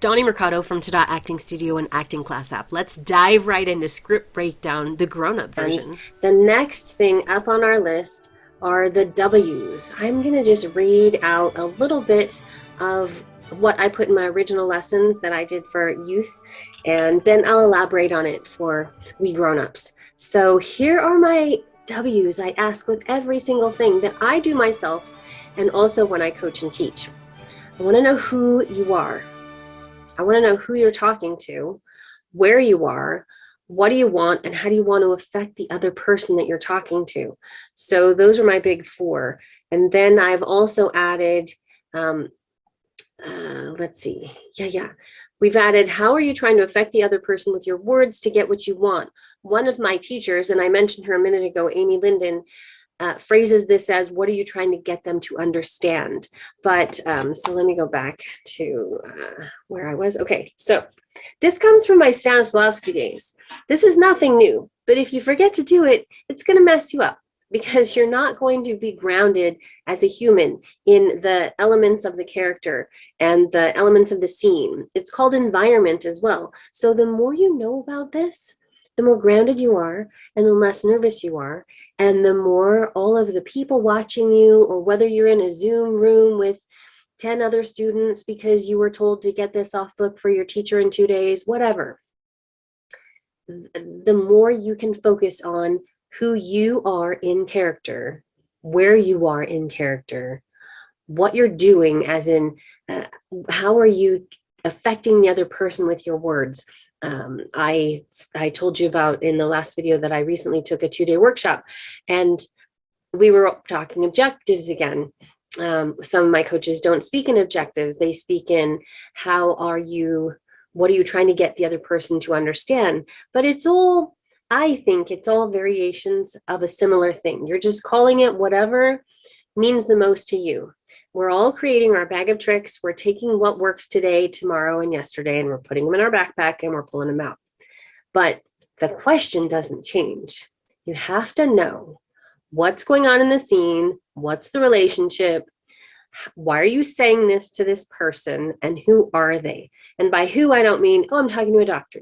Dawnnie Mercado from TADA Acting Studio and Acting Class app. Let's dive right into script breakdown, the grown-up version. And the next thing up on our list are the W's. I'm going to just read out a little bit of what I put in my original lessons that I did for youth, and then I'll elaborate on it for we grown-ups. So here are my W's I ask with every single thing that I do myself and also when I coach and teach. I want to know who you are. I want to know who you're talking to, where you are, what do you want, and how do you want to affect the other person that you're talking to. So those are my big four. And then I've also added, let's see. We've added, how are you trying to affect the other person with your words to get what you want? One of my teachers, and I mentioned her a minute ago, Amy Linden, phrases this as, what are you trying to get them to understand? But so let me go back to where I was. Okay, so this comes from my Stanislavski days. This is nothing new, but if you forget to do it, it's going to mess you up because you're not going to be grounded as a human in the elements of the character and the elements of the scene. It's called environment as well. So the more you know about this, the more grounded you are and the less nervous you are. And the more all of the people watching you, or whether you're in a Zoom room with 10 other students because you were told to get this off book for your teacher in 2 days, whatever, the more you can focus on who you are in character, where you are in character, what you're doing, as in how are you affecting the other person with your words. I told you about in the last video that I recently took a 2-day workshop, and we were talking objectives again. Some of my coaches don't speak in objectives. They speak in what are you trying to get the other person to understand? But I think it's all variations of a similar thing. You're just calling it whatever means the most to you. We're all creating our bag of tricks. We're taking what works today, tomorrow, and yesterday, and we're putting them in our backpack and we're pulling them out. But the question doesn't change. You have to know what's going on in the scene, what's the relationship, why are you saying this to this person, and who are they? And by who, I don't mean, oh, I'm talking to a doctor.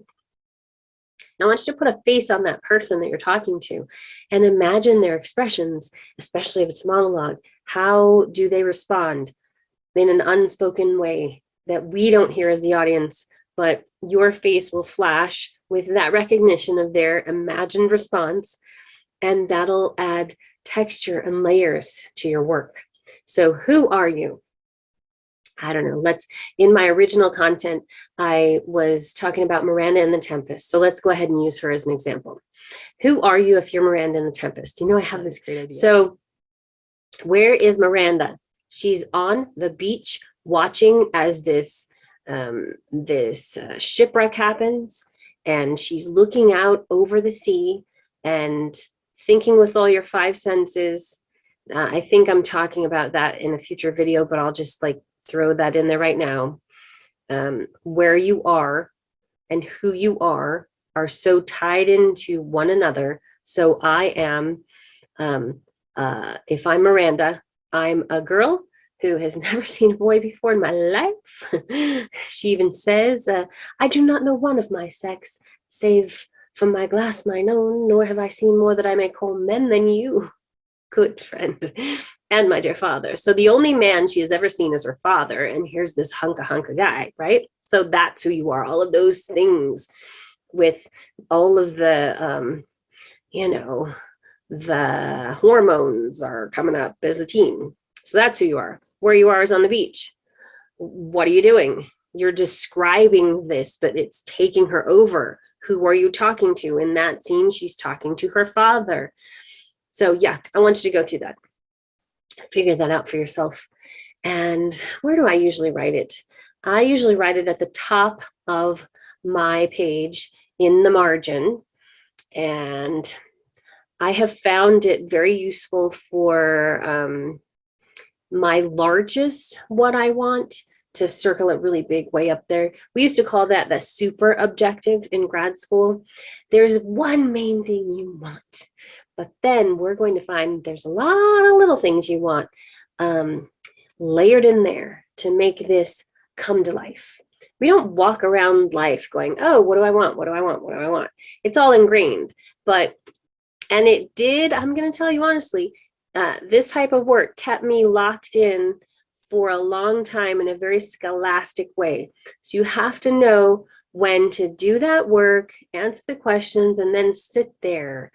I want you to put a face on that person that you're talking to and imagine their expressions, especially if it's monologue. How do they respond in an unspoken way that we don't hear as the audience, but your face will flash with that recognition of their imagined response, and that'll add texture and layers to your work. So who are you? I don't know, in my original content, I was talking about Miranda in The Tempest. So let's go ahead and use her as an example. Who are you if you're Miranda in The Tempest? You know, I have this great idea. So where is Miranda? She's on the beach watching as this shipwreck happens, and she's looking out over the sea and thinking with all your 5 senses. I think I'm talking about that in a future video, but I'll just throw that in there right now. Where you are and who you are so tied into one another. So I am, if I'm Miranda, I'm a girl who has never seen a boy before in my life. She even says, I do not know one of my sex, save from my glass mine own, nor have I seen more that I may call men than you, good friend, and my dear father. So the only man she has ever seen is her father, and here's this hunka guy, right? So that's who you are, all of those things with all of the, the hormones are coming up as a teen. So that's who you are. Where you are is on the beach. What are you doing? You're describing this, but it's taking her over. Who are you talking to? In that scene, she's talking to her father. So yeah, I want you to go through that. Figure that out for yourself. And where do I usually write it? I usually write it at the top of my page in the margin. And I have found it very useful for my largest what I want to circle it really big way up there. We used to call that the super objective in grad school. There's one main thing you want, but then we're going to find there's a lot of little things you want layered in there to make this come to life. We don't walk around life going, oh, what do I want? What do I want? What do I want? It's all ingrained. And it did, I'm going to tell you honestly, this type of work kept me locked in for a long time in a very scholastic way. So you have to know when to do that work, answer the questions, and then sit there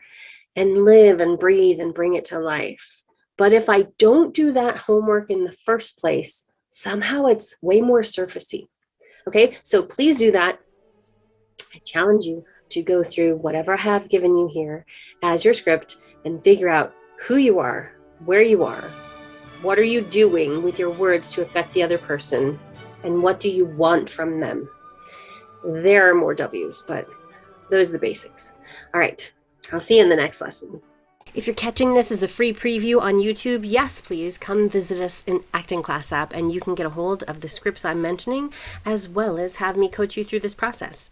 and live and breathe and bring it to life. But if I don't do that homework in the first place, somehow it's way more surfacey. Okay, so please do that. I challenge you to go through whatever I have given you here as your script and figure out who you are, where you are, what are you doing with your words to affect the other person, and what do you want from them. There are more W's, but those are the basics. All right, I'll see you in the next lesson. If you're catching this as a free preview on YouTube, yes, please come visit us in Acting Class app and you can get a hold of the scripts I'm mentioning as well as have me coach you through this process.